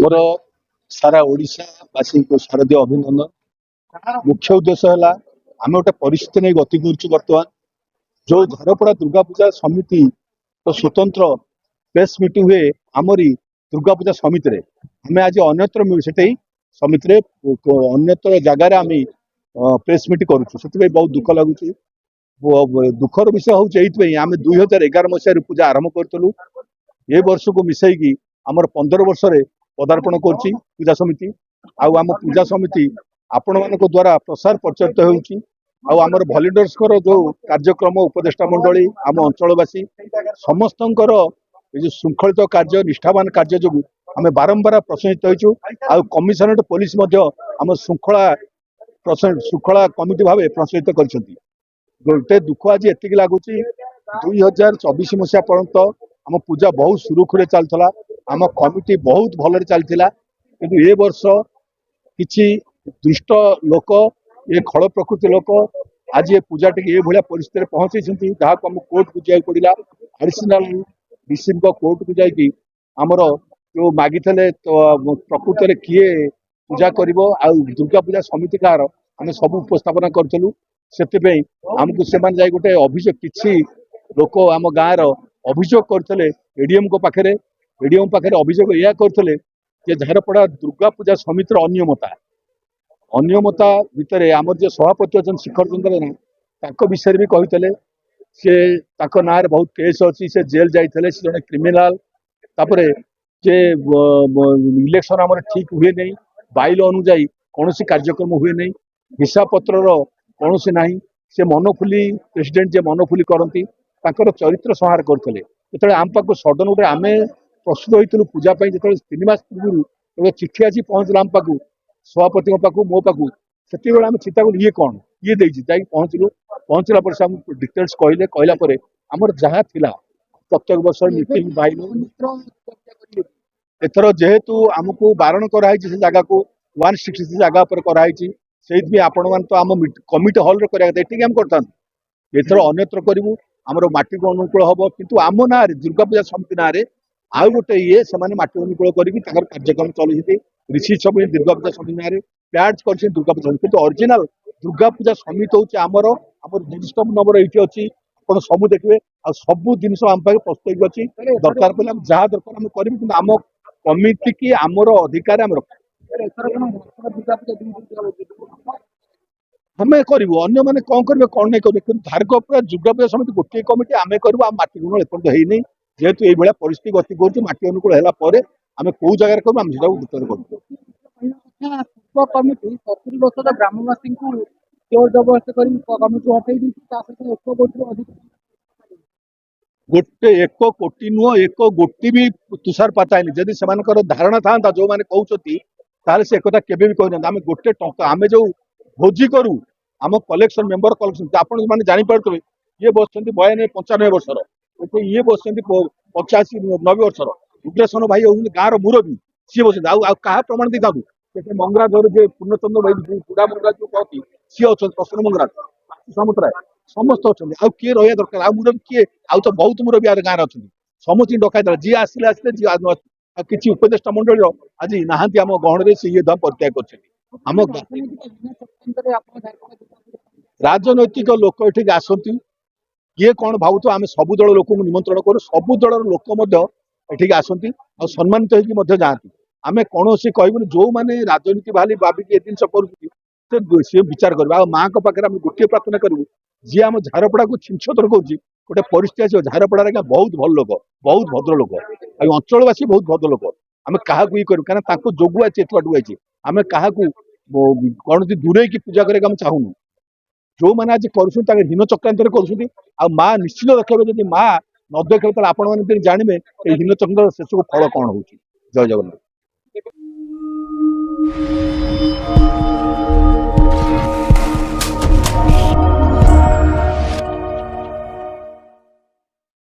मोर सारा ओडिशावासी को शारदीय अभिनंदन। मुख्य उद्देश्य है आम गोटे परिस्थिति नहीं गति कर बर्तमान जो घरपड़ा दुर्गा पूजा समिति तो स्वतंत्र प्रेस मीटिंग हुए आमरी दुर्गा पूजा समिति आम आज अन्यत्र से समिति अन्यत्र जगार आम प्रेस मीट करुँ से बहुत दुख लगुच। दुखर विषय हूँ आम 2011 मसीह पूजा आरंभ करूँ ये वर्ष को मिसईकी आमर 15 वर्ष पदार्पण कर पूजा समिति आम पूजा समिति आपण मान द्वारा प्रसार प्रचारित होमर भलेंटियर्स जो कार्यक्रम उपदेष्टा मंडली आम अंचलवासी समस्त जो श्रृंखलित कार्य निष्ठावान कार्य जो आम बारंबार प्रशंसित होइछु। आ कमिशनरेट पुलिस आम श्रृंखला कमिटी भाव प्रशंसित कर गोटे दुख आज एति लगुच 2024 मसीहा पर्यंत आम पूजा बहुत सुरुखुरे चलता आम कमिटी बहुत भल चलता कि ए वर्ष किछि दुष्ट लोक ये खड़ प्रकृति लोक आज ये पूजा टी ये भाया परिस्थिति पहुंची जहाँ को आम कोर्ट को जाए पड़ा एडिशनल डीसी कोर्ट को जाकि आमर जो मागी तो प्रकृत में किए पूजा कर दुर्गा पूजा समिति कार आम सब उपस्थापना करूँ से आमको से गोटे अभियोग किसी लोक आम गाँव अभियोग करते एडीएम को पाखे एडीएम पाखे अभियोग या करते झारपड़ा दुर्गा पूजा समितिर अनियमता भितर आमर जो सभापति अच्छा शिखर चंद्र जेना विषय भी कहते सी ना बहुत केस अच्छी से जेल जाते जड़े क्रिमिनाल जे इलेक्शन आम ठीक हुए नहीं बाइल अनुजाई कौन कार्यक्रम हुए नहीं हिसाब पत्र कौन ना से मनोफुली प्रेसिडेंट जे मनोफुली करती चरित्र संहार करते जो आम पाक सडन गोटे आम प्रस्तुत होती पूजापाई जो 3 मास पूर्व चिठी आसी पहुँचला आम पाक सभापति पाक मो पाक से आम चिंता कलु ये कौन ये पहुँचलु पहुँचला पर डिटेल्स कहला आमर जहाँ थिला प्रत्येक वर्ष मीटिंग बाइल एथर जेहेतु आमको बारण कराई से जगह को 160 जगह पर कराई से आपण मान तो आम कमिटी हॉल रे आम करता एथर अन्यत्र करूँ आमर माटी को अनुकूल हम किंतु आम ना दुर्गा पूजा समिति ना आउ गोटे ये से माटी अनुकूल कर कार्यक्रम चलती ऋषि सब दुर्गा पूजा समिति ना प्याज कर दुर्गा पूजा समिति किंतु ओरिजिनल दुर्गा पूजा समिति हूँ आमर रजिस्टर नंबर ये अच्छी आप सब देखिए आ सब जिन आम पाखे प्रस्तुत अच्छी दरकार पड़े जहाँ दरकार आम करूँ कि आम कमिटी की आमर अधिकार आम रख हमें करूँ अन्य मैंने कौन करेंगे कौन नहीं करेंगे कि झारखंड दुर्गा पूजा समिति गोटे कमिटी आम करूँ आम माटी गुण एपर्त है जेहेतु ये परिस्थिति गति कर माटी अनुकूल है आम कौ जगार करूँ आम से उत्तर करूँ कमिटी 70 वर्ष ग्रामवासी को जोर जबरदस्त कमिटी हटे गोटे 1 कोटी नुह 1 गोटी भी तुषारपात है जदि से धारणा था जो मैंने कहते से एक केवे भी कहना आम गोटे टंका आम जो भोजी करूँ आम कलेक्शन मेंबर कलेक्शन आप जापे ये बस 92-95 वर्षर ये बस 85-90 वर्षर उग्रेशन भाई हूँ गाँव मुरबी सी बस क्या प्रमाण दी था मंगराज जो पूर्णचंद्र भाई बुढ़ा मंगराज जो कहती सी अच्छा प्रसन्न मंगराज समुद्राय समस्त अच्छा किए रहा दरकार आ मुरबी किए आउ तो बहुत मुरबी आर गाँव अच्छा समस्त डकाई जी आसिले आसिले जी किसी उपदेष्टा मंडल आज नहांती आम गहन से ये दाम परित्याग कर राजनैतिक लोक ये आसती किए कौन भावुथ आम सबू दल लोक निमंत्रण करूँ सबू दल लोक ये आसती और सम्मानित होती जाती आम कौन कहबून जो मैंने राजनीति भाली भाविक ये जिन कर विचार कर माँ को पाखे गोटे प्रार्थना करूँ जी आम झारपड़ा को छिछतर कर गोटे परिस्थिति आस झारपड़ा बहुत भल लोक बहुत भद्र लोक अंचलवासी बहुत भद्र लोक आम क्या ये करूँ क्या जोगु आई एत बाटू आई आम क्या कौन दूरे की पूजा करके आम चाहूँ जो मैंने आज कर हीन चक्रांत कर माँ निश्चित रखे जब माँ न देखे तो आपण मैंने जानवे हीन चक्रांत शेष को फल कौन हो। जय जगन्नाथ।